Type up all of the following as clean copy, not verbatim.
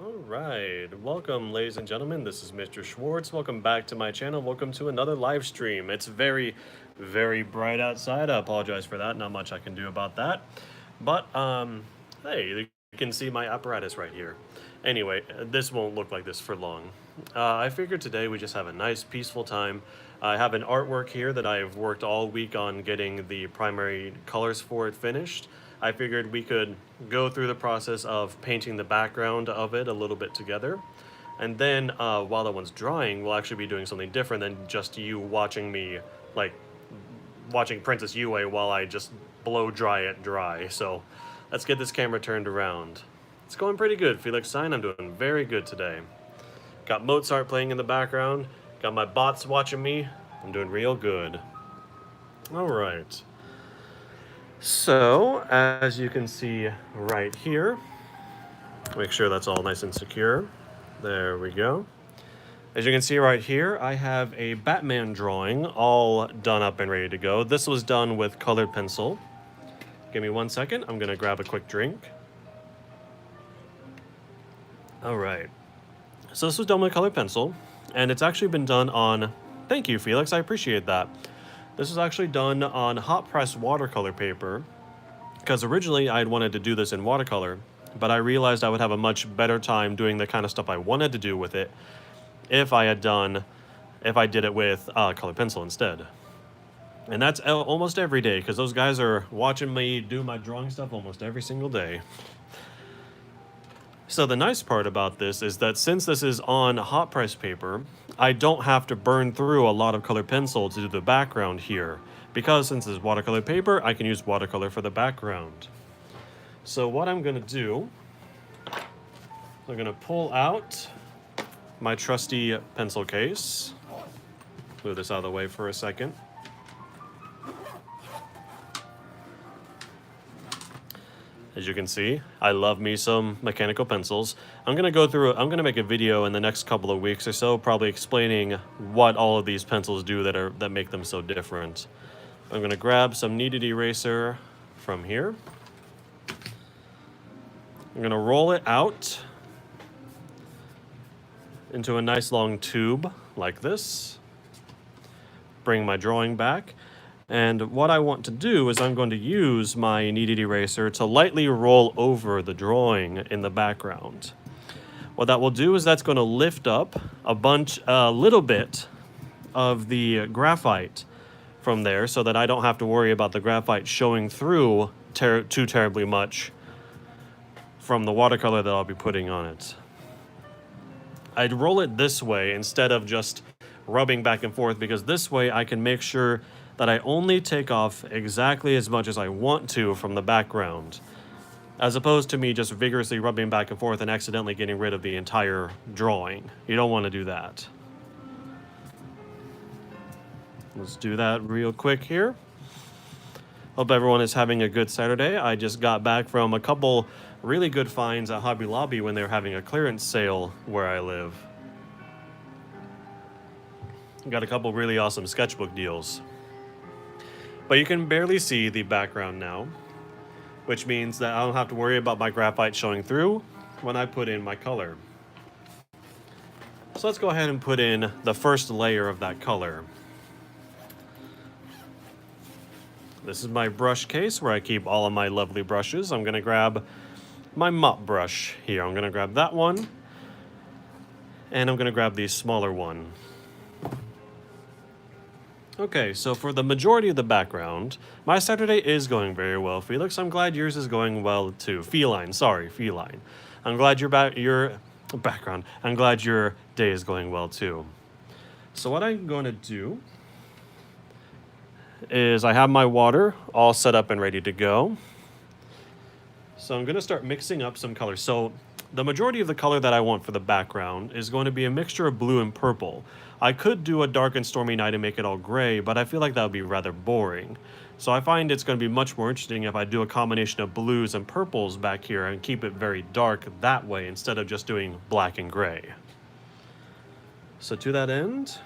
All right, welcome, ladies and gentlemen. This is Mr. Schwartz. Welcome back to my channel. Welcome to another live stream. It's very, very bright outside. I apologize for that. Not much I can do about that. But hey, you can see my apparatus right here. Anyway, this won't look like this for long. I figured today we just have a nice, peaceful time. I have an artwork here that I've worked all week on getting the primary colors for it finished. I figured we could go through the process of painting the background of it a little bit together. And then while that one's drying, we'll actually be doing something different than just you watching me, like watching Princess Yue while I just blow dry it dry. So let's get this camera turned around. It's going pretty good, Felix Sign. I'm doing very good today. Got Mozart playing in the background. Got my bots watching me. I'm doing real good. All right. So, as you can see right here, make sure that's all nice and secure. There we go. As you can see right here, I have a Batman drawing all done up and ready to go. This was done with colored pencil. Give me 1 second. I'm going to grab a quick drink. All right. So this was done with colored pencil, and it's actually been done on... Thank you, Felix. I appreciate that. This was actually done on hot press watercolor paper, because originally I had wanted to do this in watercolor, but I realized I would have a much better time doing the kind of stuff I wanted to do with it if I did it with colored pencil instead. And that's almost every day, because those guys are watching me do my drawing stuff almost every single day. So the nice part about this is that since this is on hot press paper, I don't have to burn through a lot of colored pencil to do the background here. Because since it's watercolor paper, I can use watercolor for the background. So what I'm going to do, I'm going to pull out my trusty pencil case. Move this out of the way for a second. As you can see, I love me some mechanical pencils. I'm going to make a video in the next couple of weeks or so, probably explaining what all of these pencils do that make them so different. I'm going to grab some kneaded eraser from here. I'm going to roll it out into a nice long tube like this. Bring my drawing back. And what I want to do is I'm going to use my kneaded eraser to lightly roll over the drawing in the background. What that will do is that's going to lift up a little bit of the graphite from there so that I don't have to worry about the graphite showing through too terribly much from the watercolor that I'll be putting on it. I'd roll it this way instead of just rubbing back and forth, because this way I can make sure that I only take off exactly as much as I want to from the background, as opposed to me just vigorously rubbing back and forth and accidentally getting rid of the entire drawing. You don't want to do that. Let's do that real quick here. Hope everyone is having a good Saturday. I just got back from a couple really good finds at Hobby Lobby when they were having a clearance sale where I live. Got a couple really awesome sketchbook deals. But you can barely see the background now, which means that I don't have to worry about my graphite showing through when I put in my color. So let's go ahead and put in the first layer of that color. This is my brush case where I keep all of my lovely brushes. I'm going to grab my mop brush here. I'm going to grab that one, and I'm going to grab the smaller one. Okay, so for the majority of the background, my Saturday is going very well. Felix, I'm glad yours is going well too. Feline. I'm glad your background. I'm glad your day is going well too. So what I'm going to do is I have my water all set up and ready to go. So I'm going to start mixing up some colors. So the majority of the color that I want for the background is going to be a mixture of blue and purple. I could do a dark and stormy night and make it all gray, but I feel like that would be rather boring. So I find it's going to be much more interesting if I do a combination of blues and purples back here and keep it very dark that way instead of just doing black and gray. So to that end,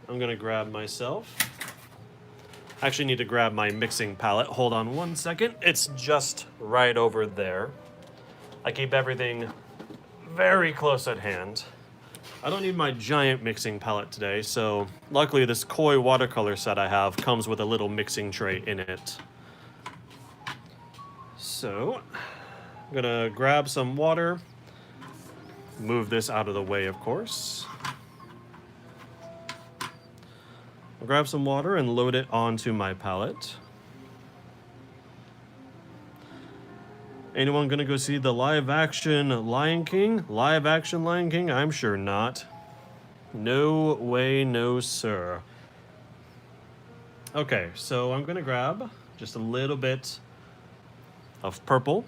I'm going to grab myself I actually need to grab my mixing palette. Hold on one second. It's just right over there. I keep everything very close at hand. I don't need my giant mixing palette today, so luckily this koi watercolor set I have comes with a little mixing tray in it. So, I'm gonna grab some water, move this out of the way, of course. I'll grab some water and load it onto my palette. Anyone gonna go see the live action Lion King? Live action Lion King? I'm sure not. No way, no sir. Okay, so I'm gonna grab just a little bit of purple.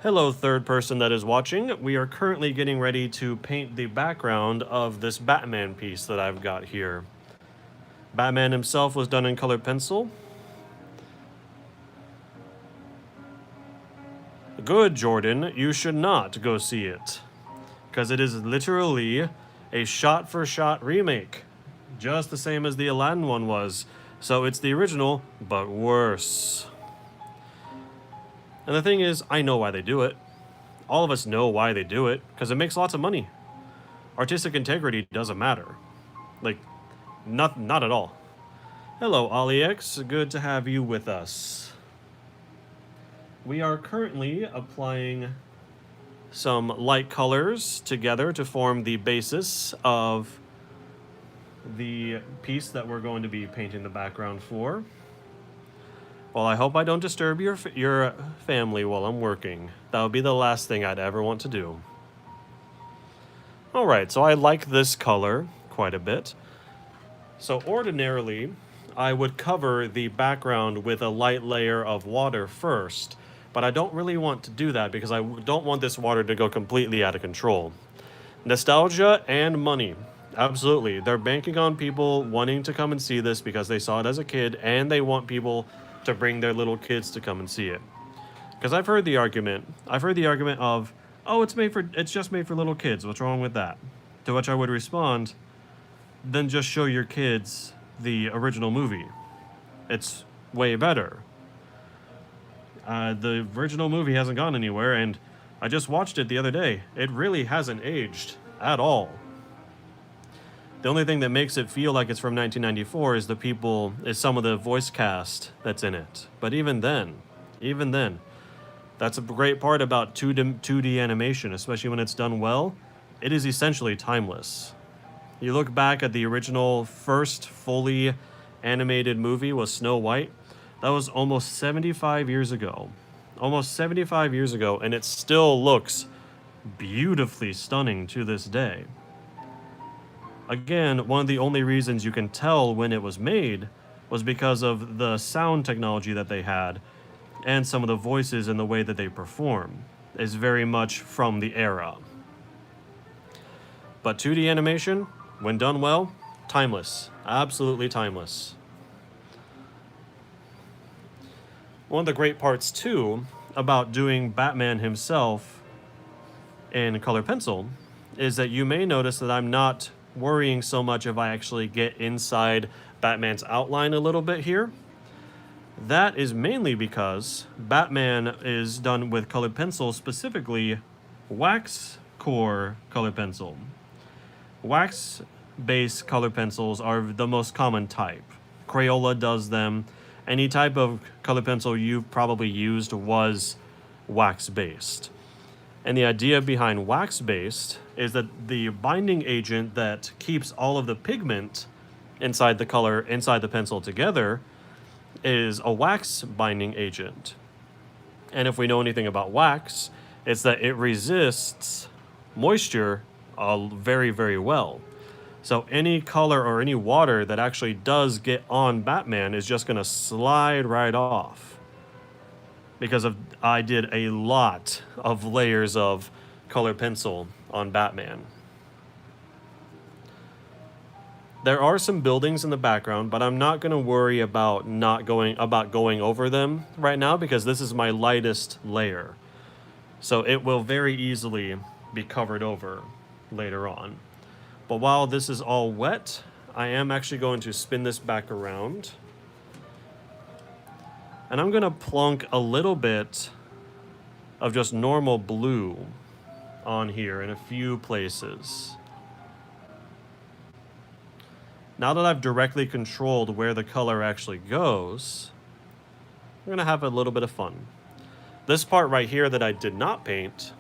Hello, third person that is watching. We are currently getting ready to paint the background of this Batman piece that I've got here. Batman himself was done in colored pencil. Good, Jordan. You should not go see it, because it is literally a shot-for-shot remake, just the same as the Aladdin one was. So it's the original, but worse. And the thing is, I know why they do it. All of us know why they do it, because it makes lots of money. Artistic integrity doesn't matter. Like, not at all. Hello, OllyX. Good to have you with us. We are currently applying some light colors together to form the basis of the piece that we're going to be painting the background for. Well, I hope I don't disturb your family while I'm working. That would be the last thing I'd ever want to do. Alright, so I like this color quite a bit. So ordinarily, I would cover the background with a light layer of water first, but I don't really want to do that because I don't want this water to go completely out of control. Nostalgia and money. Absolutely. They're banking on people wanting to come and see this because they saw it as a kid, and they want people to bring their little kids to come and see it. Because I've heard the argument of, oh, it's just made for little kids. What's wrong with that? To which I would respond, then just show your kids the original movie. It's way better. The original movie hasn't gone anywhere, and I just watched it the other day. It really hasn't aged at all. The only thing that makes it feel like it's from 1994 is some of the voice cast that's in it. But even then, that's a great part about 2D animation, especially when it's done well. It is essentially timeless. You look back at the original first fully animated movie was Snow White. That was almost 75 years ago. Almost 75 years ago, and it still looks beautifully stunning to this day. Again, one of the only reasons you can tell when it was made was because of the sound technology that they had, and some of the voices and the way that they perform is very much from the era. But 2D animation, when done well, timeless. Absolutely timeless. One of the great parts, too, about doing Batman himself in color pencil is that you may notice that I'm not worrying so much if I actually get inside Batman's outline a little bit here. That is mainly because Batman is done with colored pencil, specifically wax core colored pencil. Wax-based color pencils are the most common type. Crayola does them. Any type of color pencil you've probably used was wax-based. And the idea behind wax-based is that the binding agent that keeps all of the pigment inside the pencil together is a wax binding agent. And if we know anything about wax, it's that it resists moisture very, very well. So any color or any water that actually does get on Batman is just going to slide right off. Because I did a lot of layers of color pencil on Batman. There are some buildings in the background, but I'm not going to worry about going over them right now because this is my lightest layer. So it will very easily be covered over later on. But while this is all wet, I am actually going to spin this back around. And I'm gonna plunk a little bit of just normal blue on here in a few places. Now that I've directly controlled where the color actually goes, I'm gonna have a little bit of fun. This part right here that I did not paint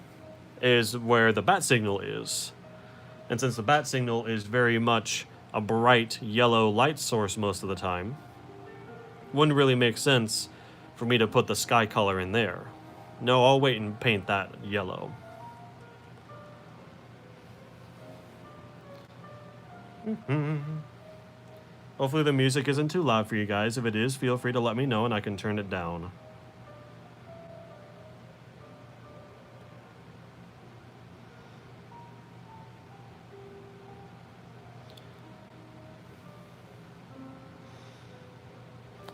is where the bat signal is. And since the bat signal is very much a bright yellow light source most of the time, wouldn't really make sense for me to put the sky color in there. No, I'll wait and paint that yellow. Hopefully the music isn't too loud for you guys. If it is, feel free to let me know and I can turn it down.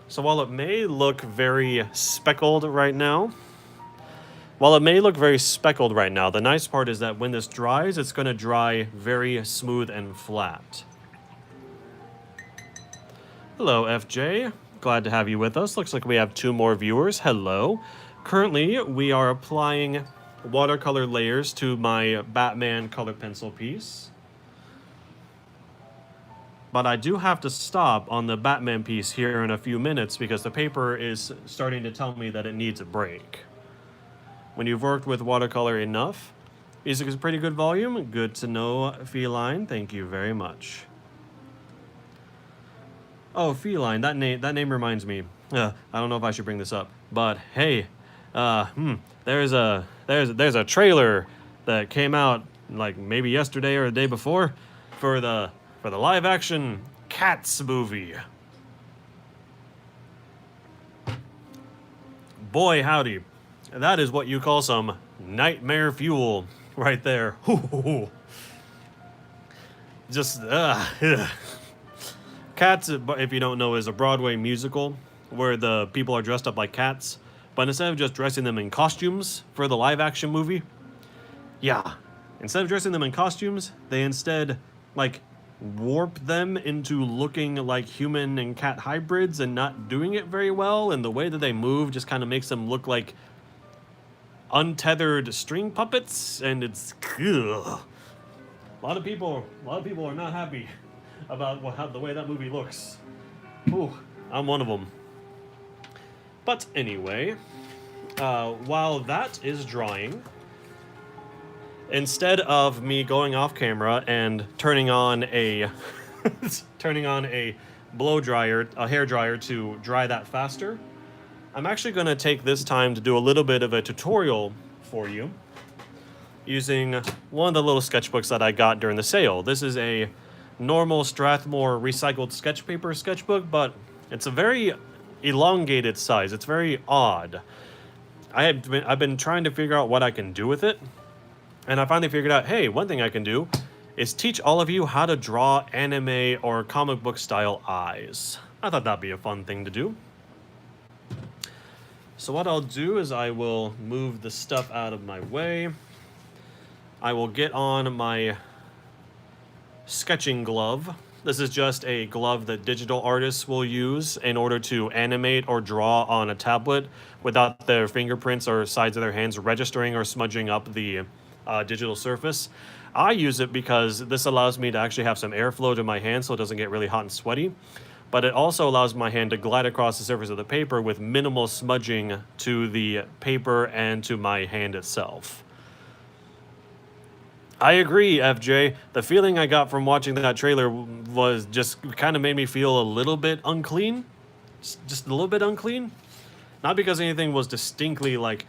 So while it may look very speckled right now, the nice part is that when this dries, it's going to dry very smooth and flat. Hello, FJ. Glad to have you with us. Looks like we have 2 more viewers. Hello. Currently, we are applying watercolor layers to my Batman color pencil piece. But I do have to stop on the Batman piece here in a few minutes because the paper is starting to tell me that it needs a break. When you've worked with watercolor enough, music is pretty good volume. Good to know, Feline. Thank you very much. Oh, Feline, that name reminds me. I don't know if I should bring this up, but hey, there's a trailer that came out like maybe yesterday or the day before for the live action Cats movie. Boy howdy, that is what you call some nightmare fuel right there. Just Cats, if you don't know, is a Broadway musical where the people are dressed up like cats, but instead of just dressing them in costumes for the live action movie, instead of dressing them in costumes, they instead like warp them into looking like human and cat hybrids and not doing it very well, and the way that they move just kind of makes them look like untethered string puppets, and it's ugh. A lot of people are not happy about the way that movie looks. Ooh, I'm one of them. But anyway, while that is drying, instead of me going off camera and turning on a blow dryer, a hair dryer to dry that faster, I'm actually going to take this time to do a little bit of a tutorial for you using one of the little sketchbooks that I got during the sale. This is a normal Strathmore recycled sketch paper sketchbook, but it's a very elongated size. It's very odd. I've been trying to figure out what I can do with it, and I finally figured out, hey, one thing I can do is teach all of you how to draw anime or comic book style eyes. I thought that'd be a fun thing to do. So what I'll do is I will move the stuff out of my way. I will get on my sketching glove. This is just a glove that digital artists will use in order to animate or draw on a tablet without their fingerprints or sides of their hands registering or smudging up the digital surface. I use it because this allows me to actually have some airflow to my hand so it doesn't get really hot and sweaty, but it also allows my hand to glide across the surface of the paper with minimal smudging to the paper and to my hand itself. I agree, FJ. The feeling I got from watching that trailer was just kind of made me feel a little bit unclean. Just a little bit unclean. Not because anything was distinctly, like,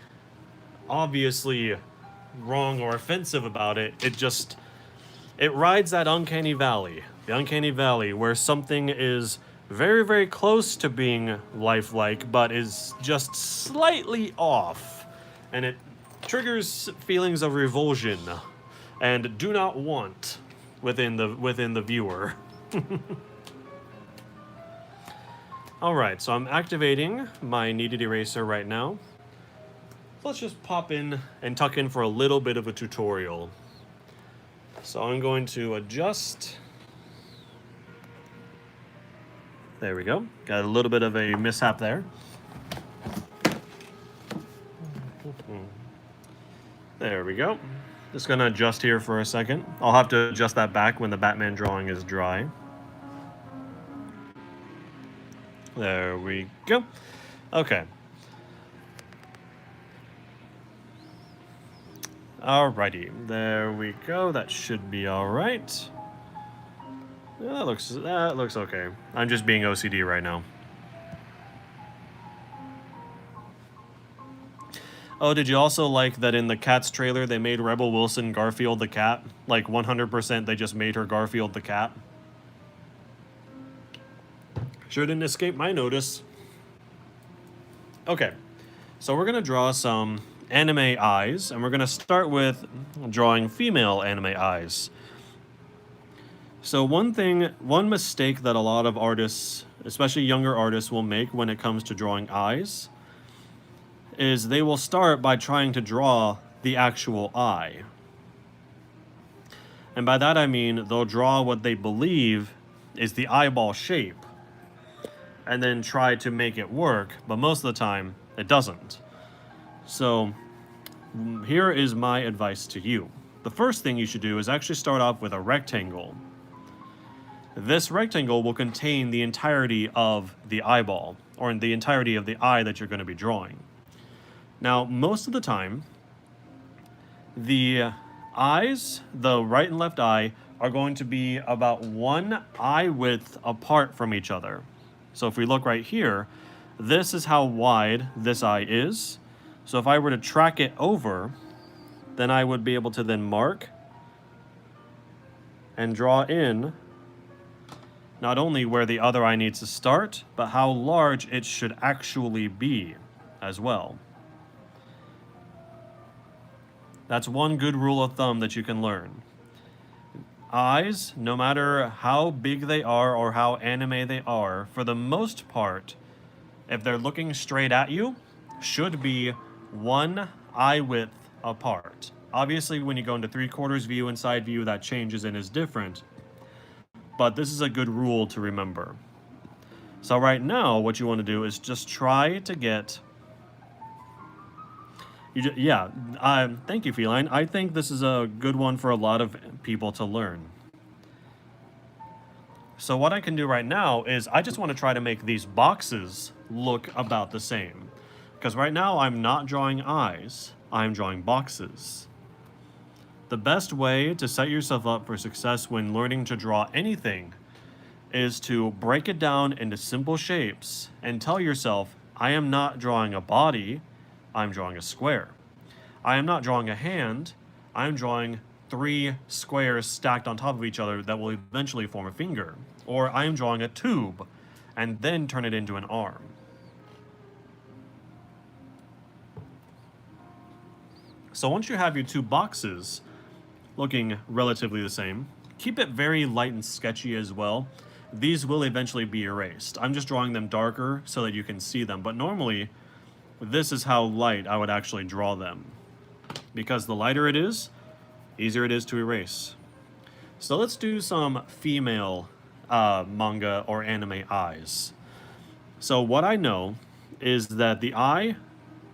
obviously wrong or offensive about it. It rides that uncanny valley. The uncanny valley where something is very, very close to being lifelike, but is just slightly off. And it triggers feelings of revulsion and do not want within the viewer. Alright, so I'm activating my kneaded eraser right now. Let's just pop in and tuck in for a little bit of a tutorial. So I'm going to adjust. There we go. Got a little bit of a mishap there. There we go. Just gonna adjust here for a second. I'll have to adjust that back when the Batman drawing is dry. There we go. Okay. Alrighty, there we go. That should be all right. Yeah, that looks okay. I'm just being OCD right now. Oh, did you also like that in the Cats trailer they made Rebel Wilson Garfield the cat? Like 100% they just made her Garfield the cat. Sure didn't escape my notice. Okay, so we're gonna draw some anime eyes, and we're gonna start with drawing female anime eyes. So one mistake that a lot of artists, especially younger artists, will make when it comes to drawing eyes is they will start by trying to draw the actual eye. And by that I mean they'll draw what they believe is the eyeball shape and then try to make it work, but most of the time it doesn't. So here is my advice to you. The first thing you should do is actually start off with a rectangle. This rectangle will contain the entirety of the eyeball, or the entirety of the eye that you're going to be drawing. Now, most of the time, the eyes, the right and left eye, are going to be about one eye width apart from each other. So if we look right here, this is how wide this eye is. So if I were to track it over, then I would be able to then mark and draw in not only where the other eye needs to start, but how large it should actually be as well. That's one good rule of thumb that you can learn. Eyes, no matter how big they are or how anime they are, for the most part, if they're looking straight at you, should be one eye width apart. Obviously, when you go into 3/4 view and side view, that changes and is different. But this is a good rule to remember. So right now, what you want to do is just try to get... thank you, Feline. I think this is a good one for a lot of people to learn. So what I can do right now is I just want to try to make these boxes look about the same. Because right now I'm not drawing eyes, I'm drawing boxes. The best way to set yourself up for success when learning to draw anything is to break it down into simple shapes and tell yourself, I am not drawing a body, I'm drawing a square. I am not drawing a hand, I'm drawing 3 squares stacked on top of each other that will eventually form a finger. Or I am drawing a tube and then turn it into an arm. So once you have your 2 boxes looking relatively the same, keep it very light and sketchy as well. These will eventually be erased. I'm just drawing them darker so that you can see them, but normally this is how light I would actually draw them. Because the lighter it is, easier it is to erase. So let's do some female manga or anime eyes. So what I know is that the eye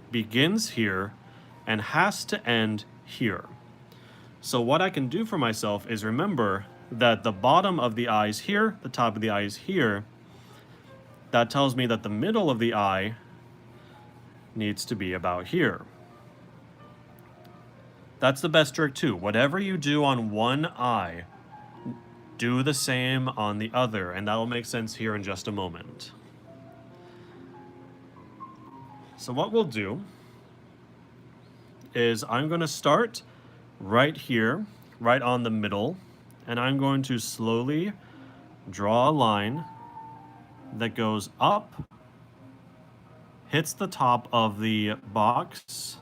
begins here and has to end here. So what I can do for myself is remember that the bottom of the eye is here, the top of the eye is here. That tells me that the middle of the eye needs to be about here. That's the best trick too. Whatever you do on one eye, do the same on the other, and that will make sense here in just a moment. So what we'll do is I'm going to start right here, right on the middle, and I'm going to slowly draw a line that goes up, hits the top of the box,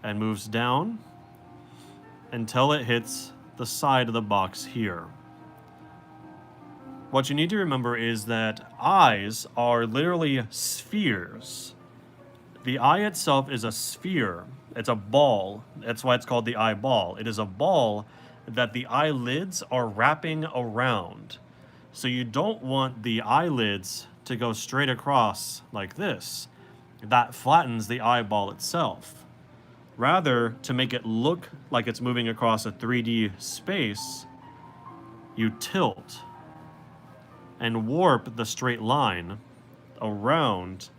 and moves down until it hits the side of the box here. What you need to remember is that eyes are literally spheres. The eye itself is a sphere. It's a ball. That's why it's called the eyeball. It is a ball that the eyelids are wrapping around. So you don't want the eyelids to go straight across like this. that flattens the eyeball itself. Rather, to make it look like it's moving across a 3D space, you tilt and warp the straight line around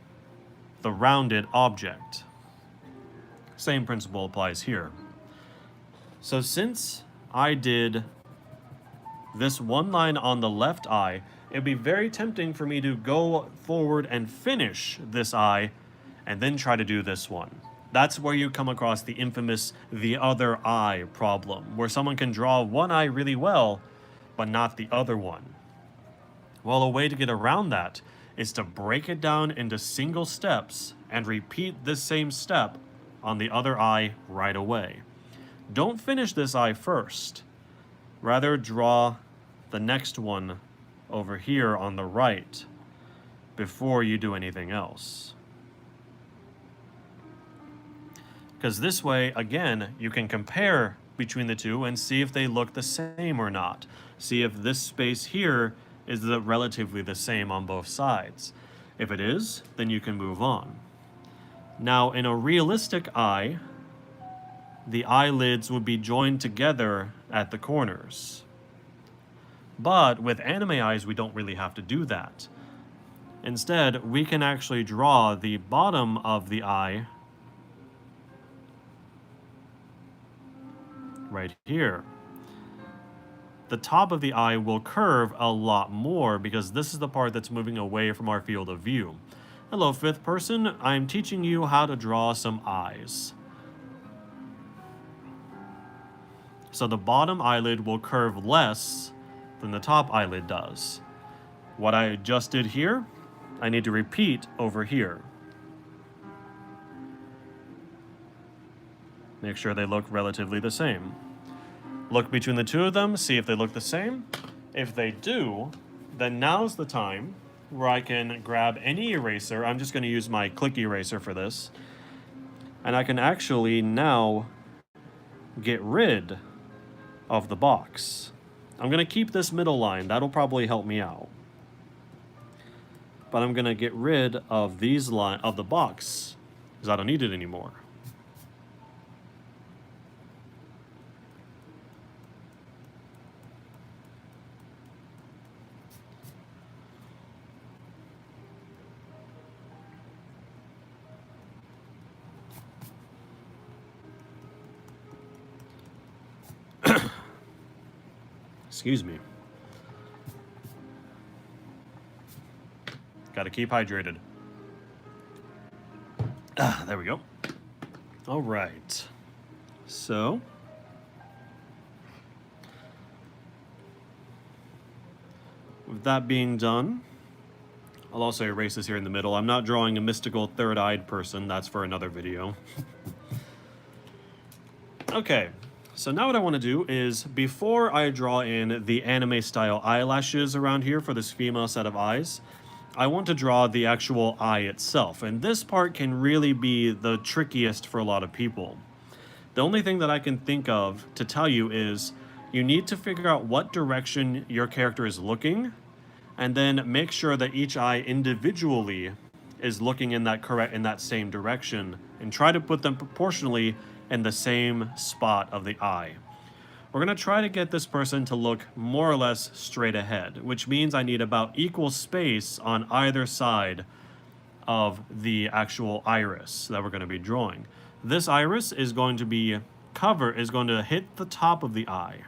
the rounded object. Same principle applies here. So since I did this one line on the left eye, it'd be very tempting for me to go forward and finish this eye and then try to do this one. That's where you come across the infamous the other eye problem, where someone can draw one eye really well, but not the other one. Well, a way to get around that is to break it down into single steps and repeat this same step on the other eye right away. Don't finish this eye first. Rather, draw the next one over here on the right before you do anything else. Because this way, again, you can compare between the two and see if they look the same or not. See if this space here is relatively the same on both sides. If it is, then you can move on. Now, in a realistic eye, the eyelids would be joined together at the corners. But with anime eyes, we don't really have to do that. Instead, we can actually draw the bottom of the eye right here. The top of the eye will curve a lot more because this is the part that's moving away from our field of view. Hello, fifth person. I'm teaching you how to draw some eyes. So the bottom eyelid will curve less than the top eyelid does. What I just did here, I need to repeat over here. Make sure they look relatively the same. Look between the two of them, see if they look the same. If they do, then now's the time where I can grab any eraser. I'm just going to use my click eraser for this. And I can actually now get rid of the box. I'm going to keep this middle line. That'll probably help me out. But I'm going to get rid of these of the box because I don't need it anymore. Excuse me. Gotta keep hydrated. There we go. All right. So, with that being done, I'll also erase this here in the middle. I'm not drawing a mystical third-eyed person. That's for another video. Okay. So now what I want to do is, before I draw in the anime style eyelashes around here for this female set of eyes, I want to draw the actual eye itself. And this part can really be the trickiest for a lot of people. The only thing that I can think of to tell you is you need to figure out what direction your character is looking, and then make sure that each eye individually is looking in that same direction, and try to put them proportionally in the same spot of the eye. We're going to try to get this person to look more or less straight ahead, which means I need about equal space on either side of the actual iris that we're going to be drawing. This iris is going to hit the top of the eye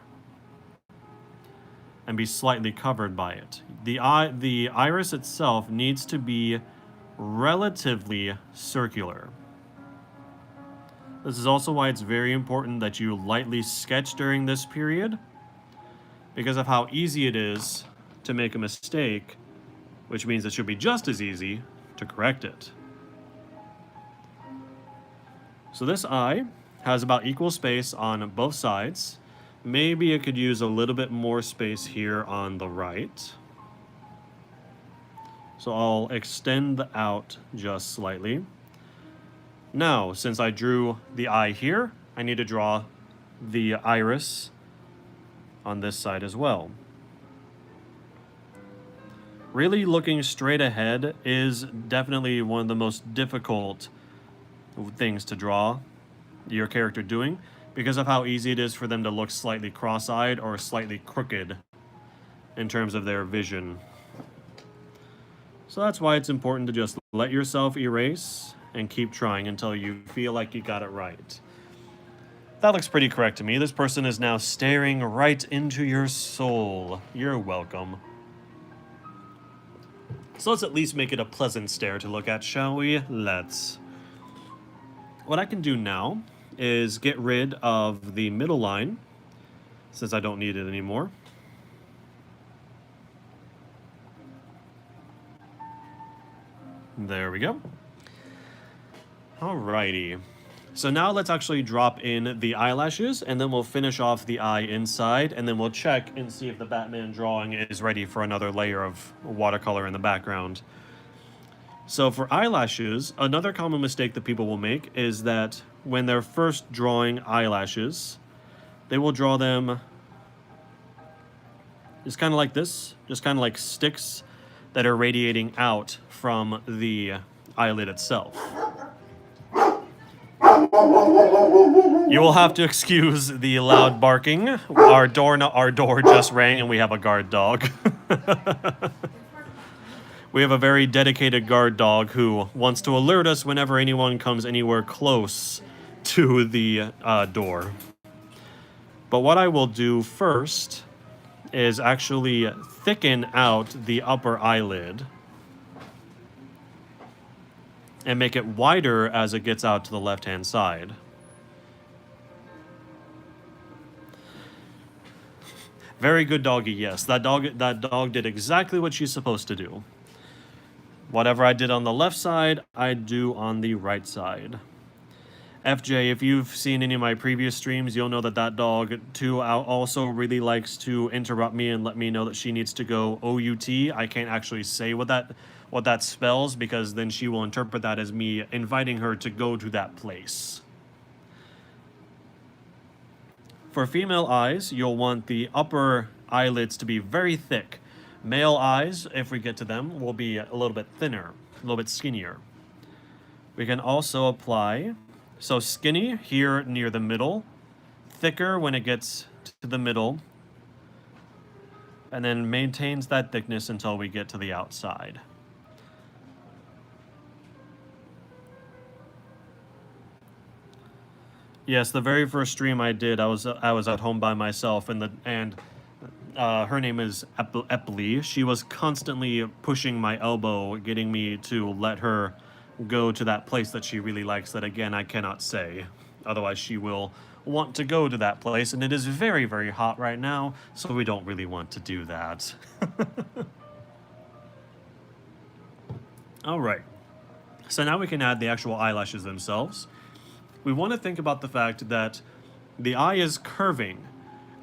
and be slightly covered by it. The iris itself needs to be relatively circular. This is also why it's very important that you lightly sketch during this period, because of how easy it is to make a mistake, which means it should be just as easy to correct it. So this eye has about equal space on both sides. Maybe it could use a little bit more space here on the right. So I'll extend out just slightly. Now, since I drew the eye here, I need to draw the iris on this side as well. Really looking straight ahead is definitely one of the most difficult things to draw your character doing because of how easy it is for them to look slightly cross-eyed or slightly crooked in terms of their vision. So that's why it's important to just let yourself erase and keep trying until you feel like you got it right. That looks pretty correct to me. This person is now staring right into your soul. You're welcome. So let's at least make it a pleasant stare to look at, shall we? Let's. What I can do now is get rid of the middle line, since I don't need it anymore. There we go. Alrighty. So now let's actually drop in the eyelashes, and then we'll finish off the eye inside, and then we'll check and see if the Batman drawing is ready for another layer of watercolor in the background. So for eyelashes, another common mistake that people will make is that when they're first drawing eyelashes, they will draw them just kind of like this, just kind of like sticks that are radiating out from the eyelid itself. You will have to excuse the loud barking. Our door just rang and we have a guard dog. We have a very dedicated guard dog who wants to alert us whenever anyone comes anywhere close to the door. But what I will do first is actually thicken out the upper eyelid and make it wider as it gets out to the left-hand side. Very good doggy, yes. That dog did exactly what she's supposed to do. Whatever I did on the left side, I do on the right side. FJ, if you've seen any of my previous streams, you'll know that dog, too, also really likes to interrupt me and let me know that she needs to go OUT. I can't actually say what that spells, because then she will interpret that as me inviting her to go to that place. For female eyes, you'll want the upper eyelids to be very thick. Male eyes, if we get to them, will be a little bit thinner, a little bit skinnier. We can also apply, so skinny here near the middle, thicker when it gets to the middle, and then maintains that thickness until we get to the outside. Yes, the very first stream I did, I was at home by myself, and her name is Epley. She was constantly pushing my elbow, getting me to let her go to that place that she really likes, that again I cannot say. Otherwise she will want to go to that place, and it is very, very hot right now, so we don't really want to do that. Alright, so now we can add the actual eyelashes themselves. We want to think about the fact that the eye is curving,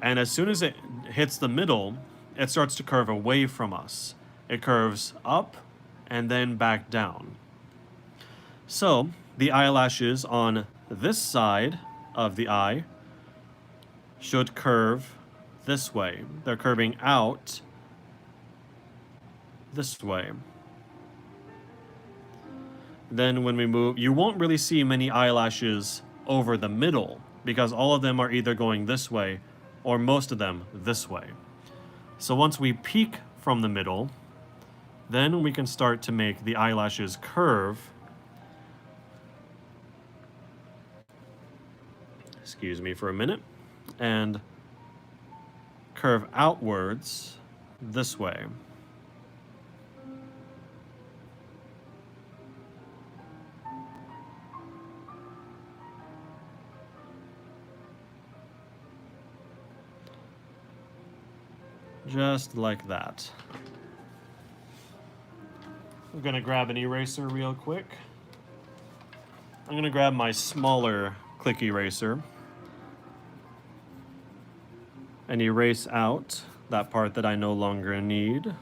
and as soon as it hits the middle, it starts to curve away from us. It curves up and then back down. So the eyelashes on this side of the eye should curve this way. They're curving out this way. Then when we move, you won't really see many eyelashes over the middle, because all of them are either going this way or most of them this way. So once we peak from the middle, then we can start to make the eyelashes curve. Excuse me for a minute. And curve outwards this way. Just like that. I'm gonna grab an eraser real quick. I'm gonna grab my smaller click eraser and erase out that part that I no longer need.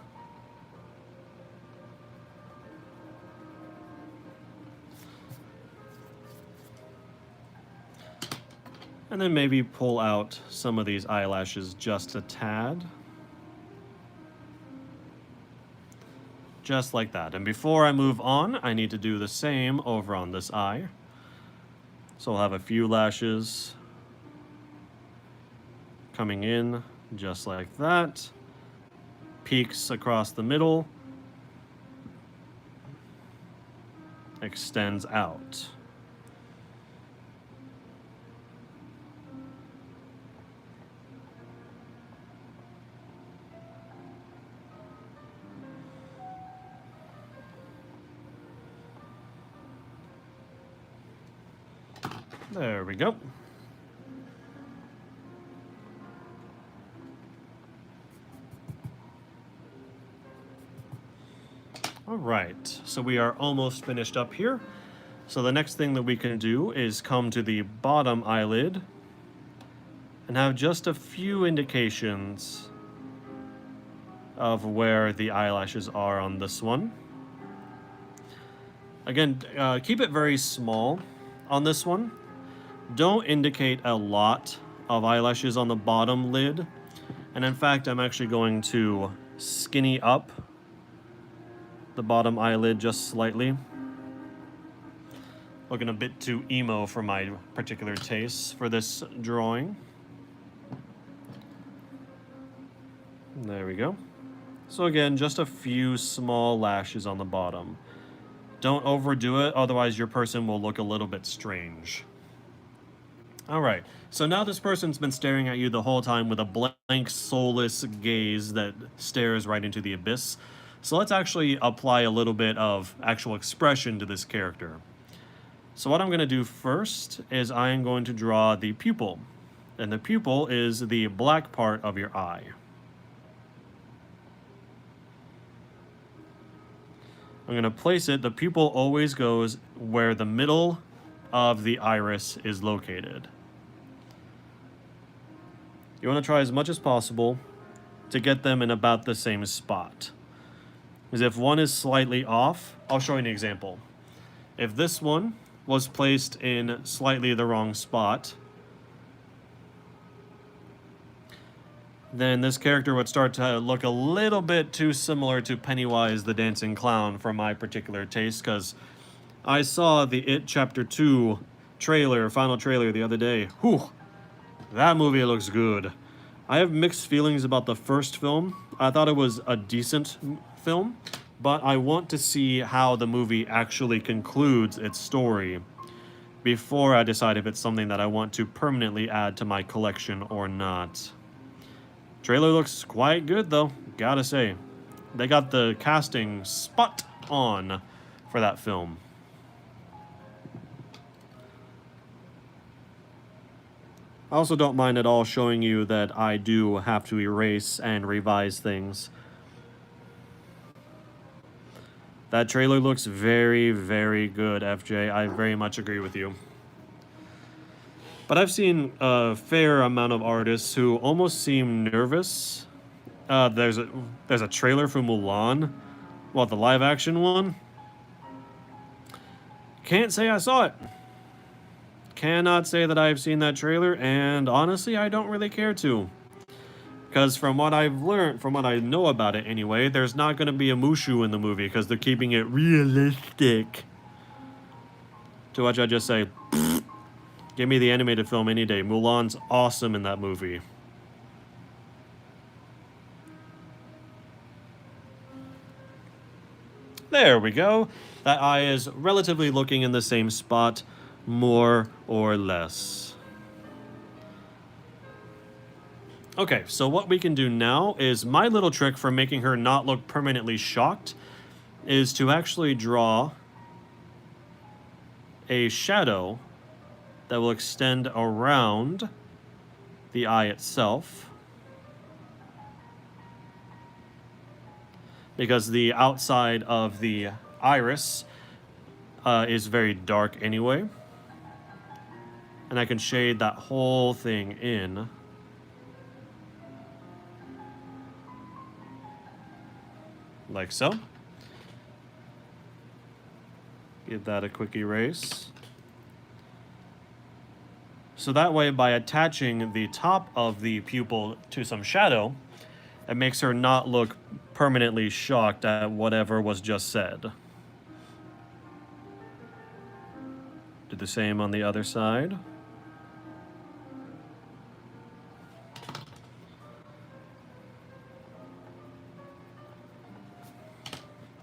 And then maybe pull out some of these eyelashes just a tad. just like that. And before I move on, I need to do the same over on this eye. So I'll have a few lashes coming in just like that. Peaks across the middle. Extends out. There we go. All right, so we are almost finished up here. So the next thing that we can do is come to the bottom eyelid and have just a few indications of where the eyelashes are on this one. Again, keep it very small on this one. Don't indicate a lot of eyelashes on the bottom lid. And in fact, I'm actually going to skinny up the bottom eyelid just slightly. Looking a bit too emo for my particular tastes for this drawing. There we go. So again, just a few small lashes on the bottom. Don't overdo it, otherwise your person will look a little bit strange. All right, so now this person's been staring at you the whole time with a blank, soulless gaze that stares right into the abyss. So let's actually apply a little bit of actual expression to this character. So what I'm going to do first is I am going to draw the pupil. And the pupil is the black part of your eye. I'm going to place it, the pupil always goes where the middle of the iris is located. You want to try as much as possible to get them in about the same spot. Because if one is slightly off, I'll show you an example. If this one was placed in slightly the wrong spot, then this character would start to look a little bit too similar to Pennywise the Dancing Clown for my particular taste, because I saw the It Chapter 2 trailer, final trailer the other day. Whew, that movie looks good. I have mixed feelings about the first film. I thought it was a decent film, but I want to see how the movie actually concludes its story before I decide if it's something that I want to permanently add to my collection or not. Trailer looks quite good though, gotta say. They got the casting spot on for that film. I also don't mind at all showing you that I do have to erase and revise things. That trailer looks very, very good, FJ. I very much agree with you. But I've seen a fair amount of artists who almost seem nervous. There's a trailer for Mulan. Well, the live action one. Can't say I saw it. Cannot say that I've seen that trailer, and honestly, I don't really care to. Because from what I've learned, from what I know about it anyway, there's not going to be a Mushu in the movie because they're keeping it realistic. To which I just say, give me the animated film any day. Mulan's awesome in that movie. There we go. That eye is relatively looking in the same spot, more or less. Okay, so what we can do now is my little trick for making her not look permanently shocked is to actually draw a shadow that will extend around the eye itself. Because the outside of the iris is very dark anyway. And I can shade that whole thing in. Like so. Give that a quick erase. So that way, by attaching the top of the pupil to some shadow, it makes her not look permanently shocked at whatever was just said. Do the same on the other side.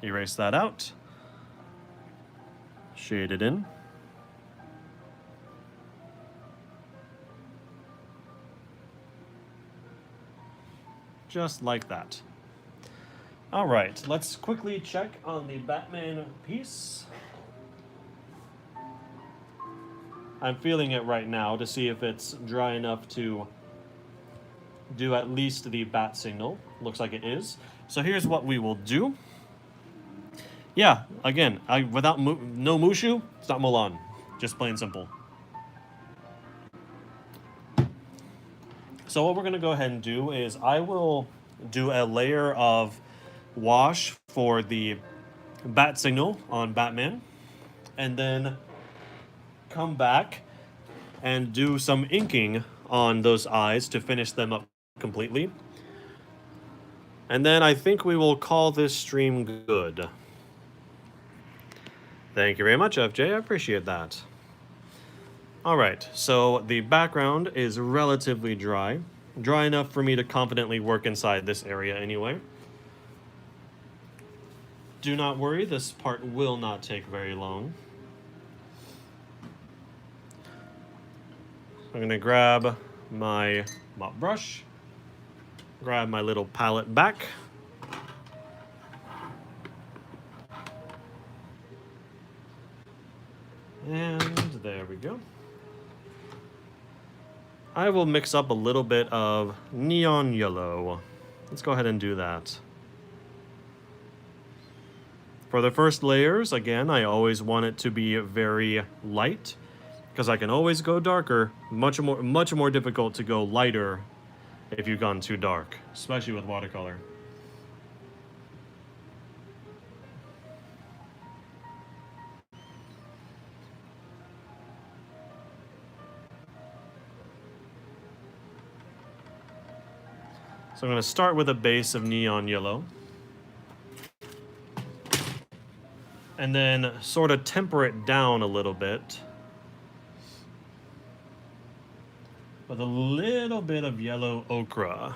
Erase that out. Shade it in. Just like that. All right, let's quickly check on the Batman piece. I'm feeling it right now to see if it's dry enough to do at least the bat signal. Looks like it is. So here's what we will do. Yeah, again, without no Mushu, it's not Mulan. Just plain simple. So what we're going to go ahead and do is I will do a layer of wash for the bat signal on Batman, and then come back and do some inking on those eyes to finish them up completely. And then I think we will call this stream good. Thank you very much, FJ. I appreciate that. All right, so the background is relatively dry. Dry enough for me to confidently work inside this area anyway. Do not worry, this part will not take very long. I'm gonna grab my mop brush, grab my little palette back, and there we go. I will mix up a little bit of neon yellow. Let's go ahead and do that. For the first layers, again, I always want it to be very light, because I can always go darker. Much more difficult to go lighter if you've gone too dark, especially with watercolor. So I'm going to start with a base of neon yellow. And then sort of temper it down a little bit with a little bit of yellow ochre.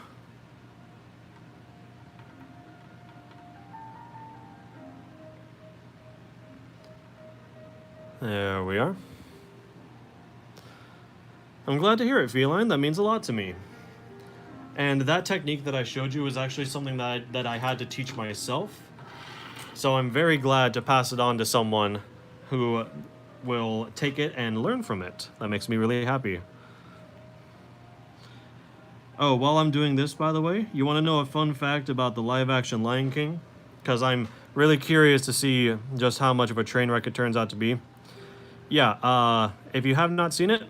There we are. I'm glad to hear it, Feline. That means a lot to me. And that technique that I showed you is actually something that I had to teach myself. So I'm very glad to pass it on to someone who will take it and learn from it. That makes me really happy. Oh, while I'm doing this, by the way, you want to know a fun fact about the live-action Lion King? Because I'm really curious to see just how much of a train wreck it turns out to be. Yeah, if you have not seen it,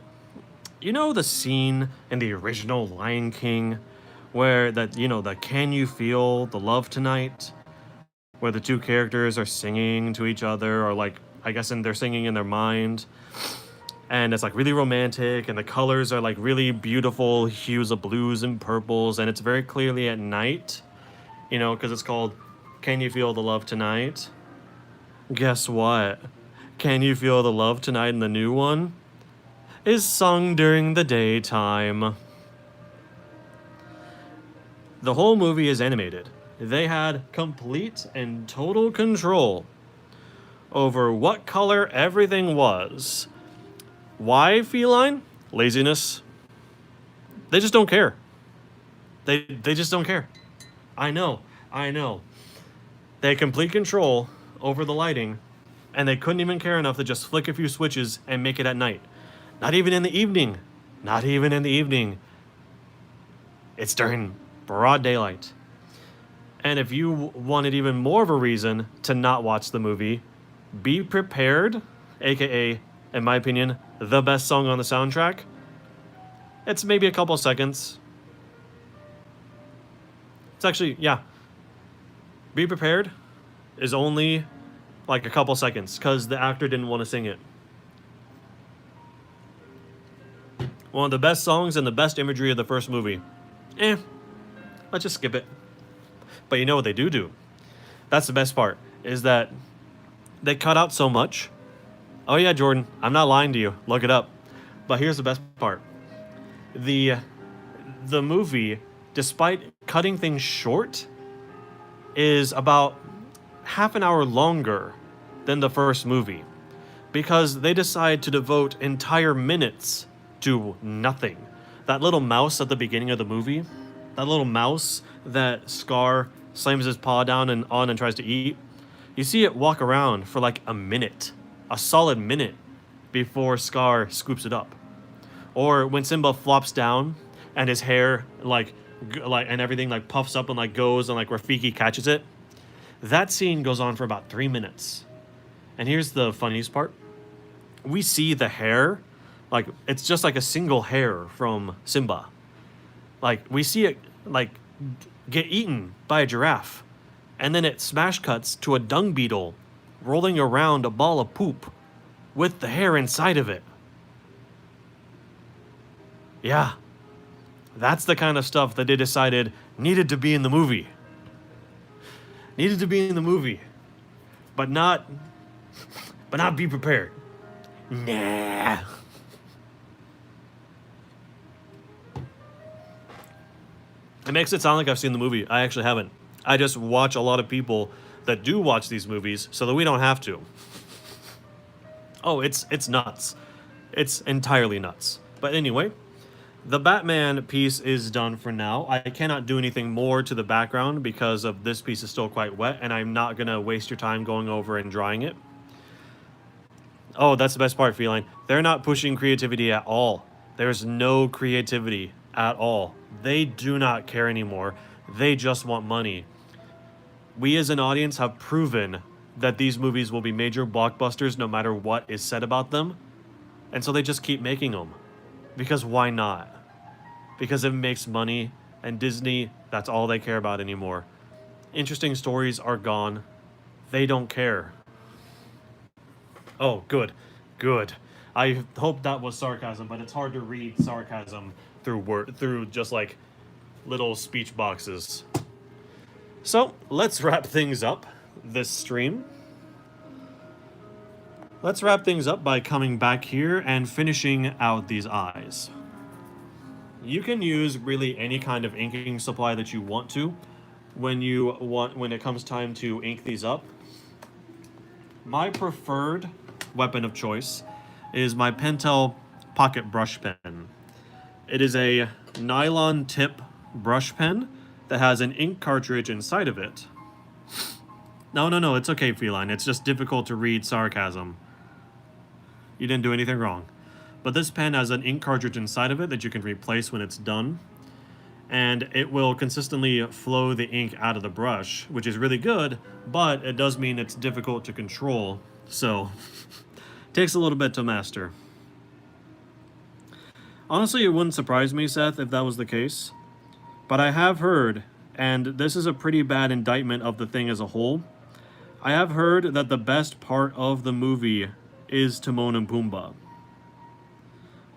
you know the scene in the original Lion King where the "Can you feel the love tonight?" where the two characters are singing to each other, or like, I guess they're singing in their mind. And it's like really romantic, and the colors are like really beautiful hues of blues and purples, and it's very clearly at night, because it's called Can You Feel the Love Tonight? Guess what? Can You Feel the Love Tonight in the new one is sung during the daytime. The whole movie is animated. They had complete and total control over what color everything was. Why, Feline? Laziness. They just don't care. They just don't care. I know. They had complete control over the lighting, and they couldn't even care enough to just flick a few switches and make it at night. Not even in the evening. Not even in the evening. It's during broad daylight. And if you wanted even more of a reason to not watch the movie, Be Prepared, aka, in my opinion, the best song on the soundtrack. It's maybe a couple seconds. It's actually, yeah. Be Prepared is only like a couple seconds because the actor didn't want to sing it. One of the best songs and the best imagery of the first movie. Let's just skip it. But you know what they do? That's the best part, is that they cut out so much. Oh yeah, Jordan, I'm not lying to you. Look it up. But here's the best part. The the movie, despite cutting things short, is about half an hour longer than the first movie because they decide to devote entire minutes to nothing. That little mouse at the beginning of the movie, that little mouse that Scar slams his paw down and on and tries to eat, you see it walk around for like a minute, a solid minute, before Scar scoops it up. Or when Simba flops down and his hair like and everything like puffs up and like goes and like Rafiki catches it. That scene goes on for about 3 minutes. And here's the funniest part. We see the hair, like it's just like a single hair from Simba. Like we see it like get eaten by a giraffe. And then it smash cuts to a dung beetle rolling around a ball of poop with the hair inside of it. Yeah, that's the kind of stuff that they decided needed to be in the movie. Needed to be in the movie, but not be prepared. Nah. It makes it sound like I've seen the movie. I actually haven't. I just watch a lot of people that do watch these movies so that we don't have to. Oh, it's nuts. It's entirely nuts. But anyway, the Batman piece is done for now. I cannot do anything more to the background because of this piece is still quite wet, and I'm not going to waste your time going over and drying it. Oh, that's the best part, Feline. They're not pushing creativity at all. There's no creativity at all. They do not care anymore. They just want money. We as an audience have proven that these movies will be major blockbusters no matter what is said about them. And so they just keep making them. Because why not? Because it makes money, and Disney, that's all they care about anymore. Interesting stories are gone. They don't care. Oh, good. Good. I hope that was sarcasm, but it's hard to read sarcasm through just like little speech boxes. So, let's wrap things up this stream. Let's wrap things up by coming back here and finishing out these eyes. You can use really any kind of inking supply that you want to when it comes time to ink these up. My preferred weapon of choice is my Pentel Pocket Brush Pen. It is a nylon tip brush pen that has an ink cartridge inside of it. No, it's okay, Feline. It's just difficult to read sarcasm. You didn't do anything wrong. But this pen has an ink cartridge inside of it that you can replace when it's done. And it will consistently flow the ink out of the brush, which is really good, but it does mean it's difficult to control. So, takes a little bit to master. Honestly, it wouldn't surprise me, Seth, if that was the case. But I have heard, and this is a pretty bad indictment of the thing as a whole, I have heard that the best part of the movie is Timon and Pumbaa,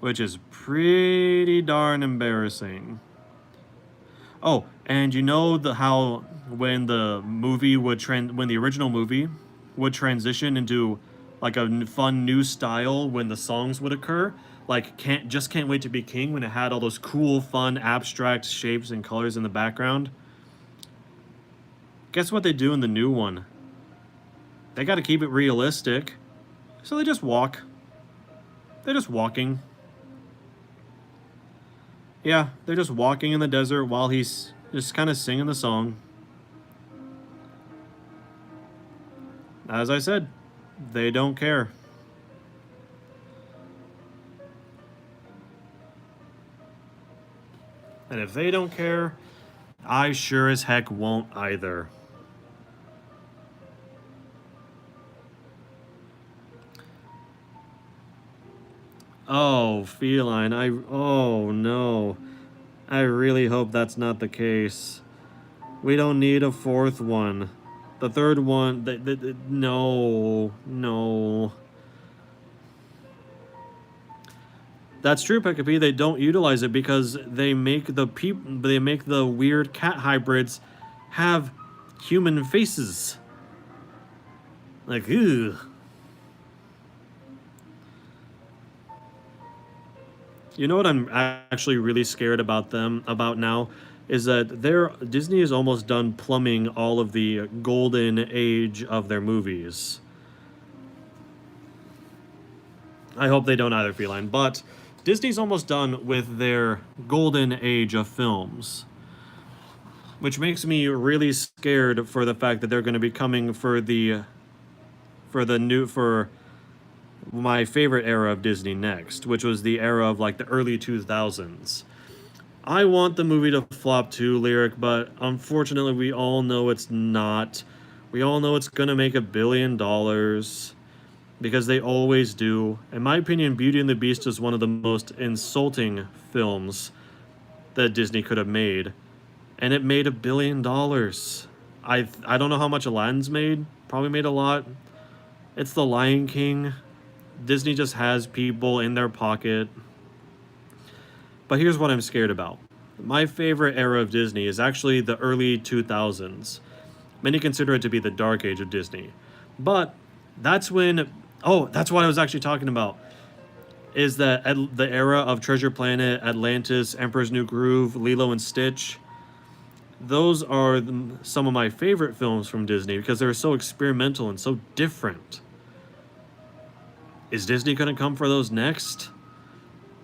which is pretty darn embarrassing. Oh, and you know how when the original movie would transition into like a fun new style when the songs would occur, like Can't Wait to Be King, when it had all those cool, fun, abstract shapes and colors in the background. Guess what they do in the new one? They got to keep it realistic, so they just walk. They're just walking. Yeah, they're just walking in the desert while he's just kind of singing the song. As I said, they don't care. And if they don't care, I sure as heck won't either. Oh, Feline, oh no. I really hope that's not the case. We don't need a fourth one. The third one, no. That's true, Pekapee. They don't utilize it because they make the weird cat hybrids have human faces. Like, ew. You know what I'm actually really scared about now is that Disney is almost done plumbing all of the golden age of their movies. I hope they don't either, Feline, but Disney's almost done with their golden age of films, which makes me really scared for the fact that they're going to be coming for my favorite era of Disney next, which was the era of like the early 2000s. I want the movie to flop too, Lyric, but unfortunately we all know it's not. We all know it's gonna make $1 billion because they always do. In my opinion, Beauty and the Beast is one of the most insulting films that Disney could have made, and it made $1 billion. I don't know how much Aladdin's made. Probably made a lot. It's The Lion King. Disney just has people in their pocket. But here's what I'm scared about. My favorite era of Disney is actually the early 2000s. Many consider it to be the dark age of Disney. But that's when... Oh, that's what I was actually talking about. Is that the era of Treasure Planet, Atlantis, Emperor's New Groove, Lilo and Stitch. Those are some of my favorite films from Disney because they're so experimental and so different. Is Disney going to come for those next?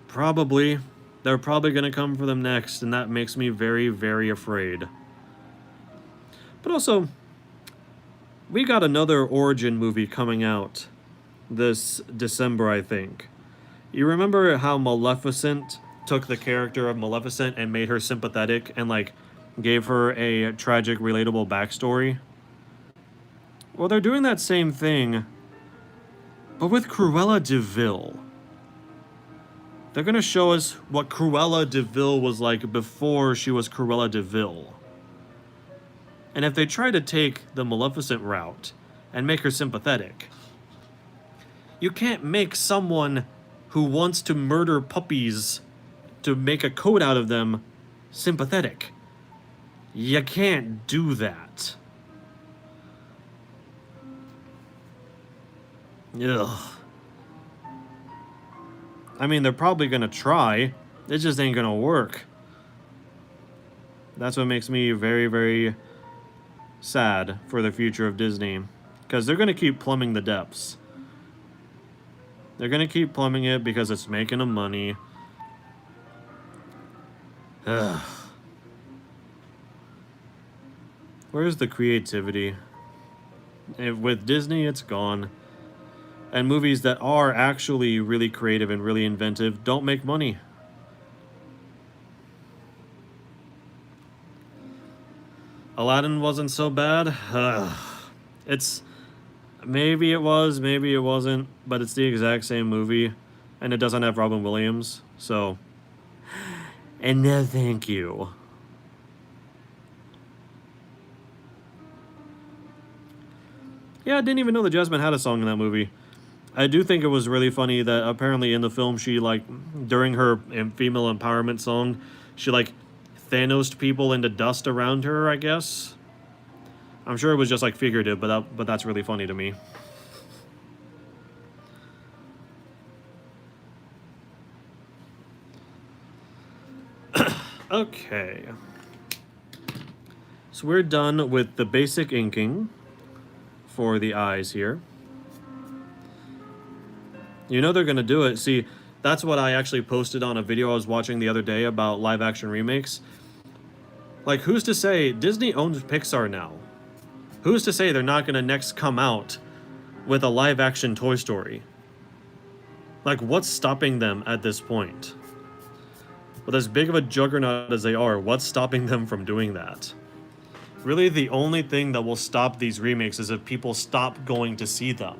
Probably. They're probably going to come for them next, and that makes me very, very afraid. But also, we got another origin movie coming out this December, I think. You remember how Maleficent took the character of Maleficent and made her sympathetic and, like, gave her a tragic, relatable backstory? Well, they're doing that same thing, but with Cruella de Vil. They're going to show us what Cruella de Vil was like before she was Cruella de Vil. And if they try to take the Maleficent route and make her sympathetic, you can't make someone who wants to murder puppies to make a coat out of them sympathetic. You can't do that. Ugh. I mean, they're probably gonna try. It just ain't gonna work. That's what makes me very, very sad for the future of Disney. Because they're gonna keep plumbing the depths. They're gonna keep plumbing it because it's making them money. Ugh. Where's the creativity? With Disney, it's gone. And movies that are actually really creative and really inventive don't make money. Aladdin wasn't so bad. It's... Maybe it was, maybe it wasn't, but it's the exact same movie. And it doesn't have Robin Williams, so... And no thank you. Yeah, I didn't even know that Jasmine had a song in that movie. I do think it was really funny that apparently in the film she, like, during her female empowerment song, she, like, Thanos'd people into dust around her, I guess. I'm sure it was just, like, figurative, but that's really funny to me. Okay. So we're done with the basic inking for the eyes here. You know they're going to do it. See, that's what I actually posted on a video I was watching the other day about live action remakes. Like, who's to say Disney owns Pixar now? Who's to say they're not going to next come out with a live action Toy Story? Like, what's stopping them at this point? With as big of a juggernaut as they are, what's stopping them from doing that? Really, the only thing that will stop these remakes is if people stop going to see them.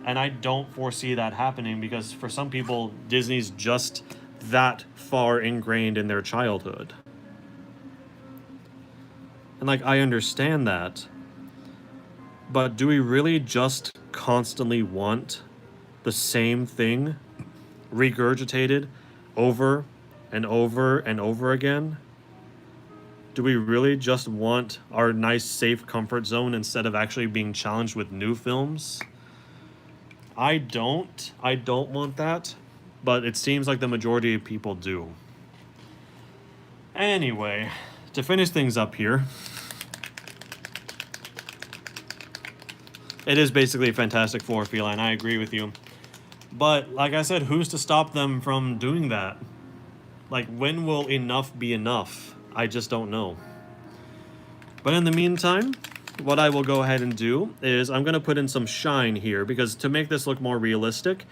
And I don't foresee that happening because for some people, Disney's just that far ingrained in their childhood. And, like, I understand that. But do we really just constantly want the same thing regurgitated over and over and over again? Do we really just want our nice, safe comfort zone instead of actually being challenged with new films? I don't. I don't want that, but it seems like the majority of people do. Anyway, to finish things up here, it is basically a Fantastic Four feline, I agree with you. But, like I said, who's to stop them from doing that? Like, when will enough be enough? I just don't know. But in the meantime, what I will go ahead and do is I'm going to put in some shine here, because to make this look more realistic,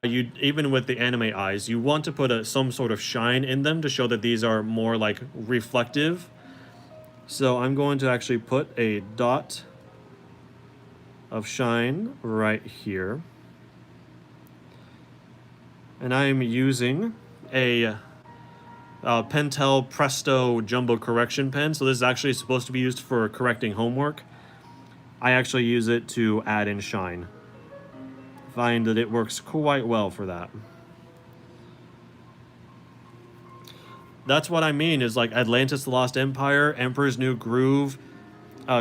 even with the anime eyes, you want to put some sort of shine in them to show that these are more like reflective. So I'm going to actually put a dot of shine right here. And I'm using a Pentel Presto Jumbo Correction Pen. So this is actually supposed to be used for correcting homework. I actually use it to add in shine. Find that it works quite well for that. That's what I mean, is like Atlantis the Lost Empire, Emperor's New Groove,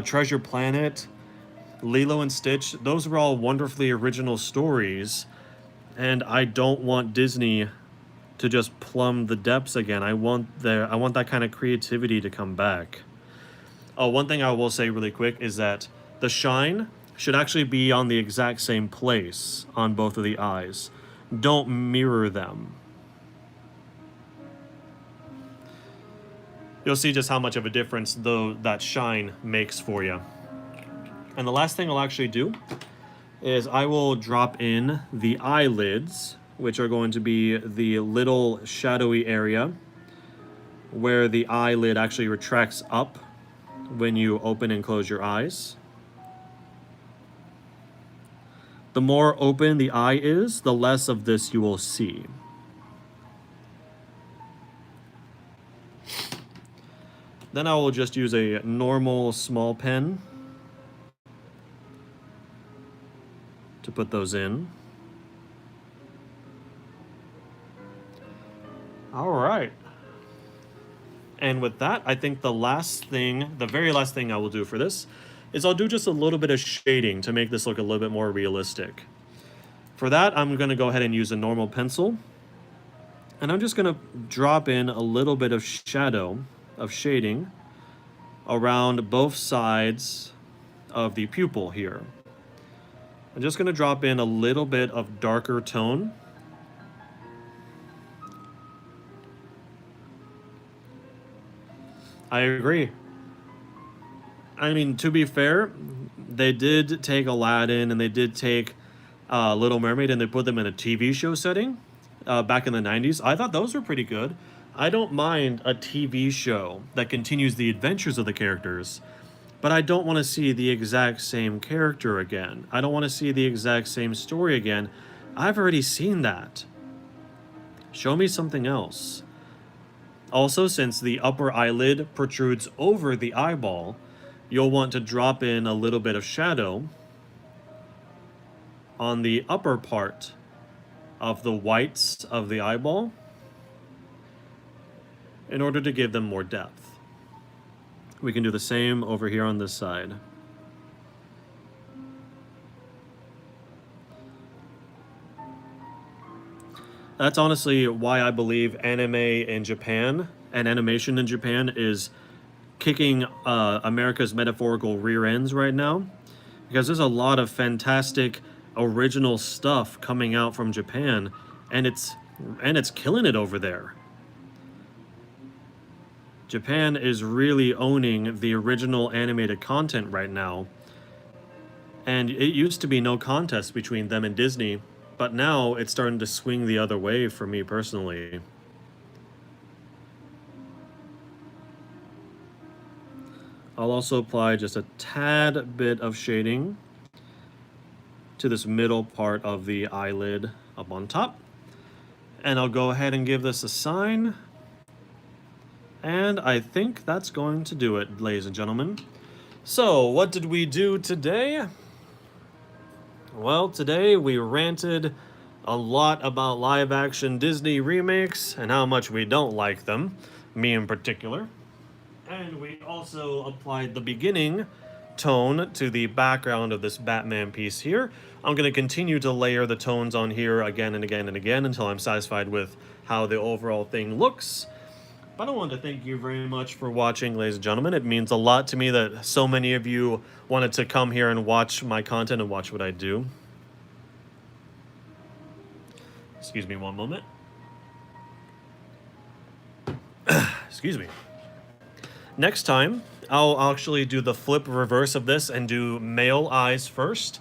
Treasure Planet, Lilo and Stitch. Those were all wonderfully original stories, and I don't want Disney to just plumb the depths again. I want that kind of creativity to come back. Oh, one thing I will say really quick is that the shine should actually be on the exact same place on both of the eyes. Don't mirror them. You'll see just how much of a difference though that shine makes for you. And the last thing I'll actually do is I will drop in the eyelids, which are going to be the little shadowy area where the eyelid actually retracts up when you open and close your eyes. The more open the eye is, the less of this you will see. Then I will just use a normal small pen to put those in. All right. And with that, I think the very last thing I will do for this is I'll do just a little bit of shading to make this look a little bit more realistic. For that, I'm going to go ahead and use a normal pencil. And I'm just going to drop in a little bit of shading around both sides of the pupil here. I'm just going to drop in a little bit of darker tone. I agree. I mean, to be fair, they did take Aladdin and they did take Little Mermaid and they put them in a TV show setting back in the 90s. I thought those were pretty good. I don't mind a TV show that continues the adventures of the characters, but I don't want to see the exact same character again. I don't want to see the exact same story again. I've already seen that. Show me something else. Also, since the upper eyelid protrudes over the eyeball, you'll want to drop in a little bit of shadow on the upper part of the whites of the eyeball in order to give them more depth. We can do the same over here on this side. That's honestly why I believe anime in Japan and animation in Japan is kicking America's metaphorical rear ends right now, because there's a lot of fantastic original stuff coming out from Japan, and it's killing it over there. Japan is really owning the original animated content right now, and it used to be no contest between them and Disney, but now it's starting to swing the other way for me personally. I'll also apply just a tad bit of shading to this middle part of the eyelid up on top. And I'll go ahead and give this a sign. And I think that's going to do it, ladies and gentlemen. So, what did we do today? Well, today we ranted a lot about live-action Disney remakes and how much we don't like them, me in particular. And we also applied the beginning tone to the background of this Batman piece here. I'm going to continue to layer the tones on here again and again and again until I'm satisfied with how the overall thing looks. But I want to thank you very much for watching, ladies and gentlemen. It means a lot to me that so many of you wanted to come here and watch my content and watch what I do. Excuse me one moment. Excuse me. Next time, I'll actually do the flip reverse of this and do male eyes first.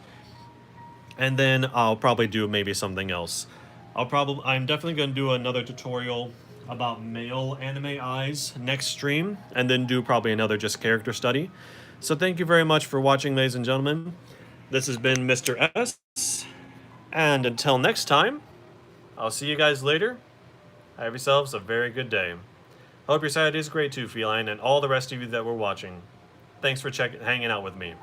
And then I'll probably do maybe something else. I'm definitely going to do another tutorial about male anime eyes next stream, and then do probably another just character study. So thank you very much for watching, ladies and gentlemen. This has been Mr. S, and until next time, I'll see you guys later. Have yourselves a very good day. Hope your Saturday is great too, Feline, and all the rest of you that were watching. Thanks for hanging out with me.